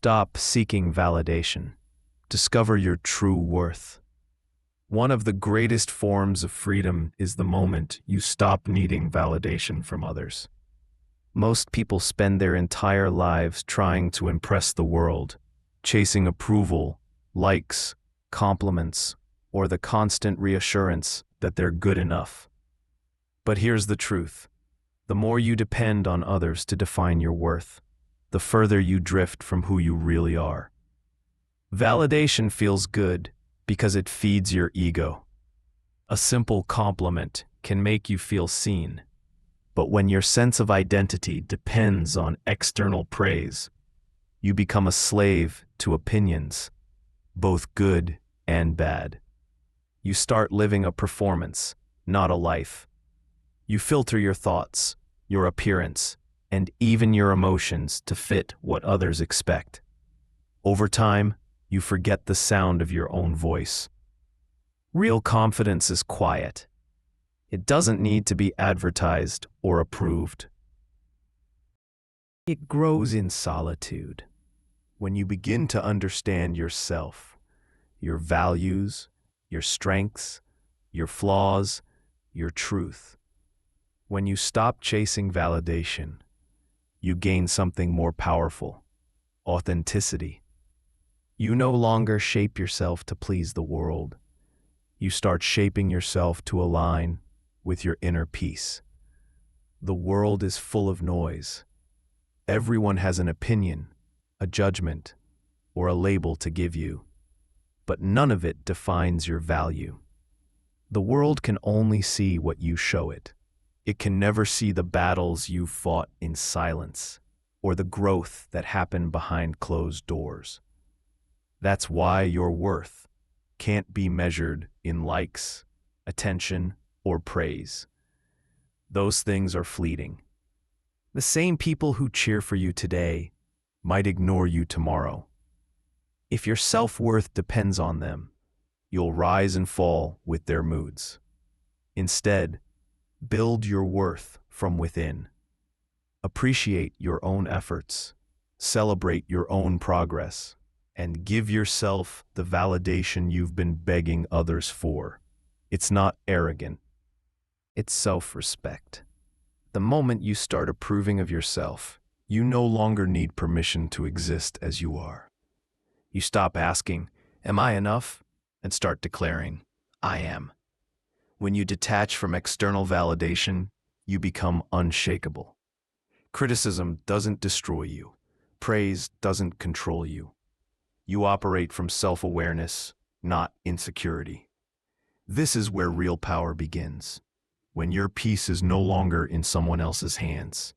stop seeking validation, discover your true worth. One of the greatest forms of freedom is the moment you stop needing validation from others. Most people spend their entire lives trying to impress the world, chasing approval, likes, compliments, or the constant reassurance that they're good enough. But here's the truth. The more you depend on others to define your worth, the further you drift from who you really are. Validation feels good because it feeds your ego. A simple compliment can make you feel seen. But when your sense of identity depends on external praise, you become a slave to opinions, both good and bad. You start living a performance, not a life. You filter your thoughts, your appearance, and even your emotions to fit what others expect. Over time, you forget the sound of your own voice. Real confidence is quiet. It doesn't need to be advertised or approved. It grows in solitude. When you begin to understand yourself, your values, your strengths, your flaws, your truth. When you stop chasing validation, you gain something more powerful: authenticity. You no longer shape yourself to please the world. You start shaping yourself to align with your inner peace. The world is full of noise. Everyone has an opinion, a judgment, or a label to give you, but none of it defines your value. The world can only see what you show it. It can never see the battles you fought in silence, or the growth that happened behind closed doors. That's why your worth can't be measured in likes, attention, or praise. Those things are fleeting. The same people who cheer for you today might ignore you tomorrow. If your self-worth depends on them, you'll rise and fall with their moods. Instead, build your worth from within. Appreciate your own efforts, celebrate your own progress, and give yourself the validation you've been begging others for. It's not arrogant. It's self-respect. The moment you start approving of yourself, you no longer need permission to exist as you are. You stop asking, "Am I enough?" and start declaring, "I am." When you detach from external validation, you become unshakable. Criticism doesn't destroy you. Praise doesn't control you. You operate from self-awareness, not insecurity. This is where real power begins, when your peace is no longer in someone else's hands.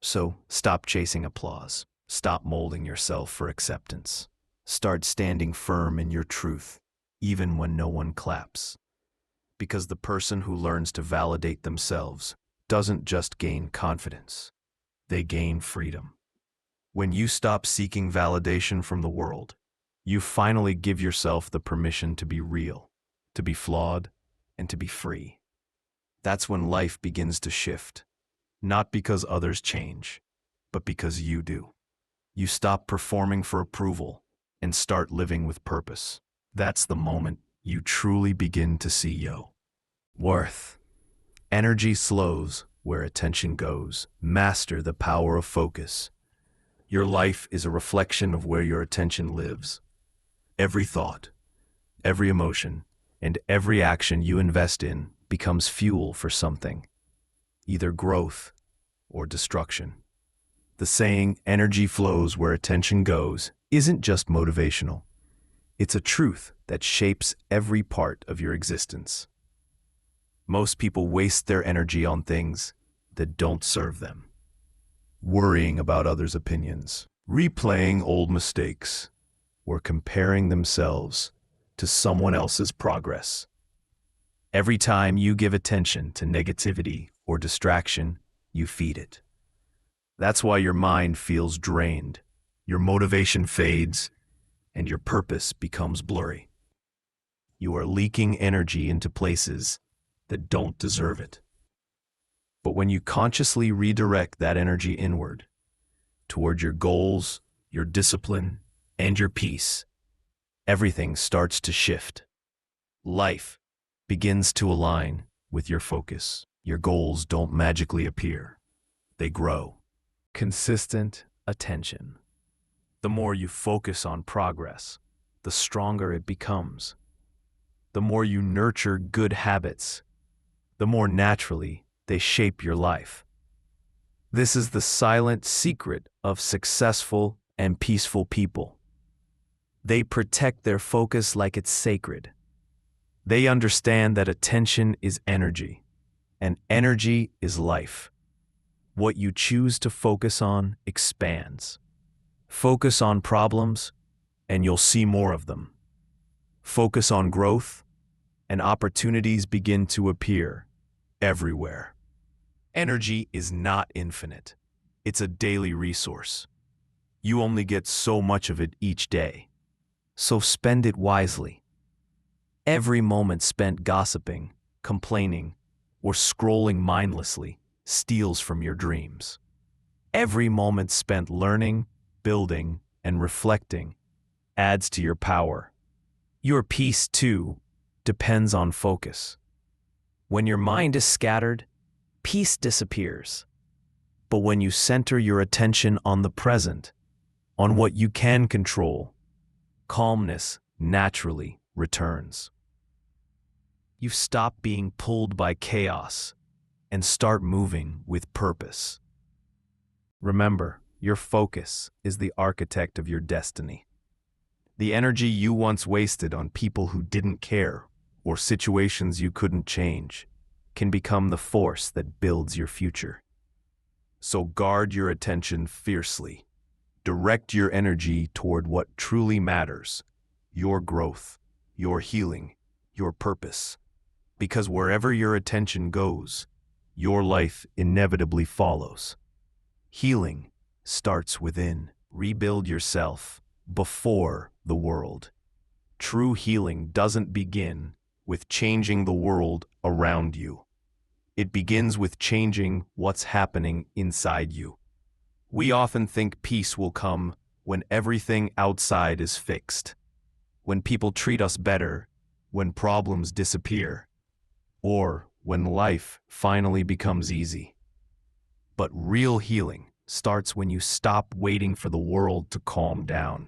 So stop chasing applause. Stop molding yourself for acceptance. Start standing firm in your truth, even when no one claps. Because the person who learns to validate themselves doesn't just gain confidence, they gain freedom. When you stop seeking validation from the world, you finally give yourself the permission to be real, to be flawed, and to be free. That's when life begins to shift, not because others change, but because you do. You stop performing for approval and start living with purpose. That's the moment you truly begin to see your worth. Energy slows where attention goes. Master the power of focus. Your life is a reflection of where your attention lives. Every thought, every emotion, and every action you invest in becomes fuel for something, either growth or destruction. The saying, "energy flows where attention goes," isn't just motivational. It's a truth that shapes every part of your existence. Most people waste their energy on things that don't serve them. Worrying about others' opinions, replaying old mistakes, or comparing themselves to someone else's progress. Every time you give attention to negativity or distraction, you feed it. That's why your mind feels drained, your motivation fades, and your purpose becomes blurry. You are leaking energy into places that don't deserve it. But when you consciously redirect that energy inward, toward your goals, your discipline, and your peace, everything starts to shift. Life begins to align with your focus. Your goals don't magically appear. They grow. Consistent attention. The more you focus on progress, the stronger it becomes. The more you nurture good habits, the more naturally they shape your life. This is the silent secret of successful and peaceful people. They protect their focus like it's sacred. They understand that attention is energy, and energy is life. What you choose to focus on expands. Focus on problems, and you'll see more of them. Focus on growth, and opportunities begin to appear everywhere. Energy is not infinite. It's a daily resource. You only get so much of it each day. So spend it wisely. Every moment spent gossiping, complaining, or scrolling mindlessly steals from your dreams. Every moment spent learning, building, and reflecting adds to your power. Your peace, too, depends on focus. When your mind is scattered, peace disappears. But when you center your attention on the present, on what you can control, calmness naturally returns. You stop being pulled by chaos and start moving with purpose. Remember, your focus is the architect of your destiny. The energy you once wasted on people who didn't care or situations you couldn't change can become the force that builds your future. So guard your attention fiercely. Direct your energy toward what truly matters, your growth, your healing, your purpose. Because wherever your attention goes, your life inevitably follows. Healing starts within. Rebuild yourself before the world. True healing doesn't begin with changing the world around you. It begins with changing what's happening inside you. We often think peace will come when everything outside is fixed, when people treat us better, when problems disappear, or when life finally becomes easy. But real healing starts when you stop waiting for the world to calm down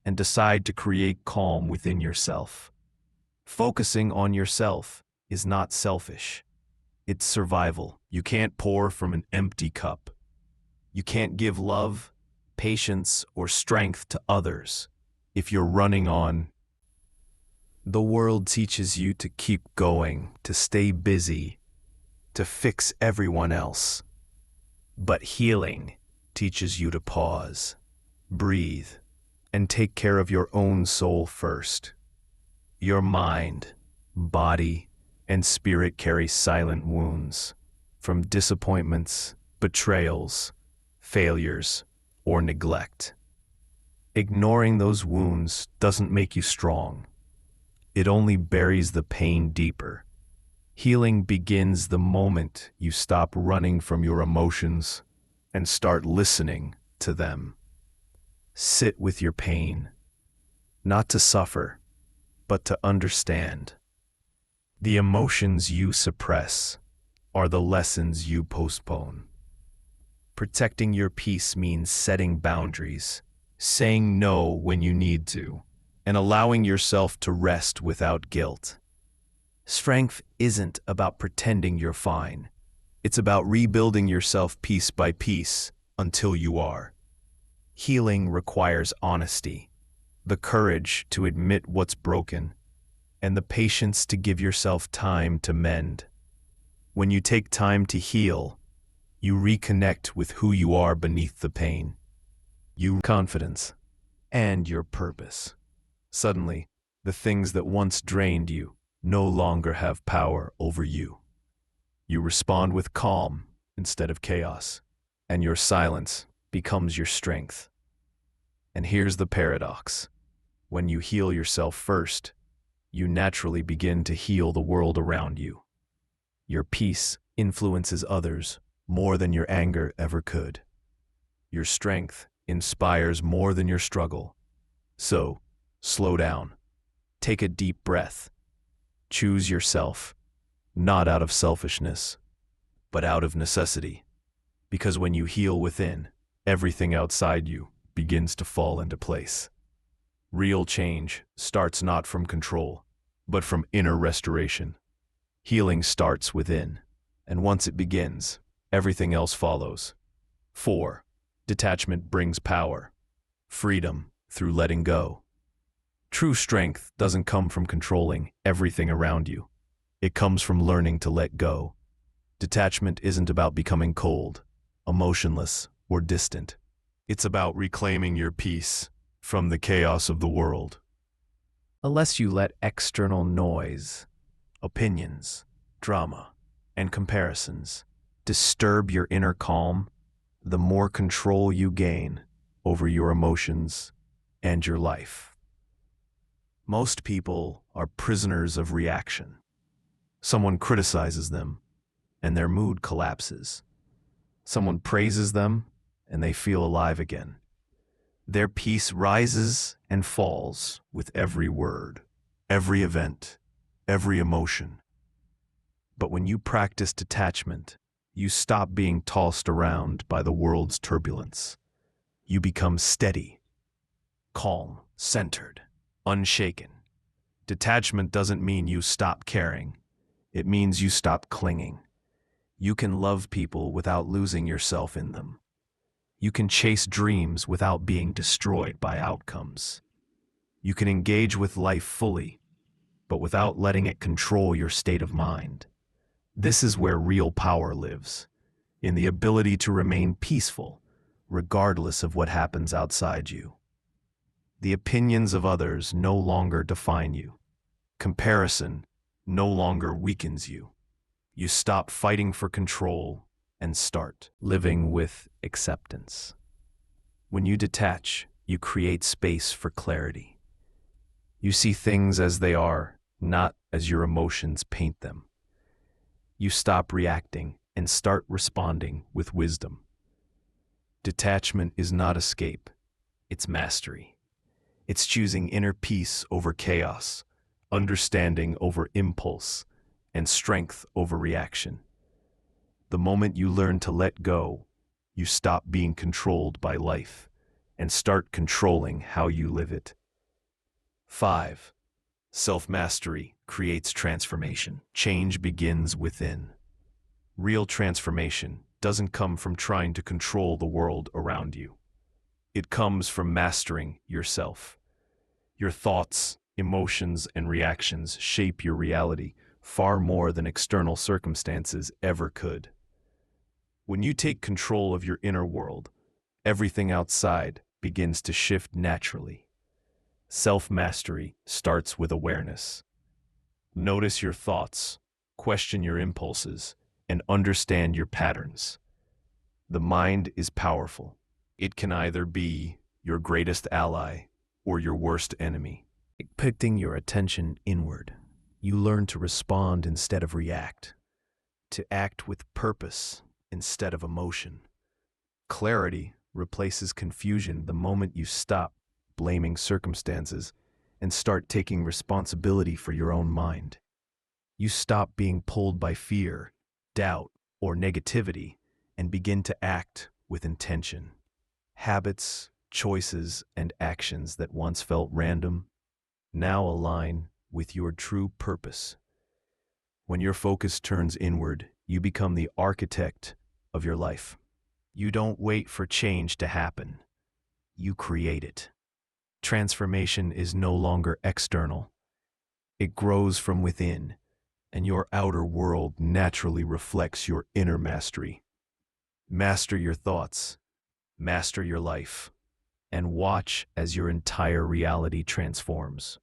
and decide to create calm within yourself. Focusing on yourself is not selfish. It's survival. You can't pour from an empty cup. You can't give love, patience, or strength to others if you're running on. The world teaches you to keep going, to stay busy, to fix everyone else. But healing teaches you to pause, breathe, and take care of your own soul first. Your mind, body, and spirit carry silent wounds from disappointments, betrayals, failures, or neglect. Ignoring those wounds doesn't make you strong. It only buries the pain deeper. Healing begins the moment you stop running from your emotions and start listening to them. Sit with your pain, not to suffer, but to understand. The emotions you suppress are the lessons you postpone. Protecting your peace means setting boundaries, saying no when you need to, and allowing yourself to rest without guilt. Strength isn't about pretending you're fine. It's about rebuilding yourself piece by piece until you are. Healing requires honesty, the courage to admit what's broken, and the patience to give yourself time to mend. When you take time to heal, you reconnect with who you are beneath the pain. You confidence and your purpose. Suddenly, the things that once drained you no longer have power over you. You respond with calm instead of chaos, and your silence becomes your strength. And here's the paradox. When you heal yourself first, you naturally begin to heal the world around you. Your peace influences others more than your anger ever could. Your strength inspires more than your struggle. So, slow down. Take a deep breath. Choose yourself, not out of selfishness, but out of necessity. Because when you heal within, everything outside you begins to fall into place. Real change starts not from control, but from inner restoration. Healing starts within, and once it begins, everything else follows. 4. Detachment brings power, freedom through letting go. True strength doesn't come from controlling everything around you. It comes from learning to let go. Detachment isn't about becoming cold, emotionless, or distant. It's about reclaiming your peace from the chaos of the world. Unless you let external noise, opinions, drama, and comparisons disturb your inner calm, the more control you gain over your emotions and your life. Most people are prisoners of reaction. Someone criticizes them, and their mood collapses. Someone praises them, and they feel alive again. Their peace rises and falls with every word, every event, every emotion. But when you practice detachment, you stop being tossed around by the world's turbulence. You become steady, calm, centered, unshaken. Detachment doesn't mean you stop caring. It means you stop clinging. You can love people without losing yourself in them. You can chase dreams without being destroyed by outcomes. You can engage with life fully, but without letting it control your state of mind. This is where real power lives, in the ability to remain peaceful, regardless of what happens outside you. The opinions of others no longer define you. Comparison no longer weakens you. You stop fighting for control and start living with acceptance. When you detach, you create space for clarity. You see things as they are, not as your emotions paint them. You stop reacting and start responding with wisdom. Detachment is not escape, it's mastery. It's choosing inner peace over chaos, understanding over impulse, and strength over reaction. The moment you learn to let go, you stop being controlled by life and start controlling how you live it. 5. Self-mastery creates transformation. Change begins within. Real transformation doesn't come from trying to control the world around you. It comes from mastering yourself. Your thoughts, emotions, and reactions shape your reality far more than external circumstances ever could. When you take control of your inner world, everything outside begins to shift naturally. Self-mastery starts with awareness. Notice your thoughts, question your impulses, and understand your patterns. The mind is powerful. It can either be your greatest ally or your worst enemy. Putting your attention inward, you learn to respond instead of react, to act with purpose instead of emotion. Clarity replaces confusion the moment you stop blaming circumstances and start taking responsibility for your own mind. You stop being pulled by fear, doubt, or negativity and begin to act with intention. Habits, choices, and actions that once felt random now align with your true purpose. When your focus turns inward, you become the architect of your life. You don't wait for change to happen. You create it. Transformation is no longer external. It grows from within, and your outer world naturally reflects your inner mastery. Master your thoughts, master your life, and watch as your entire reality transforms.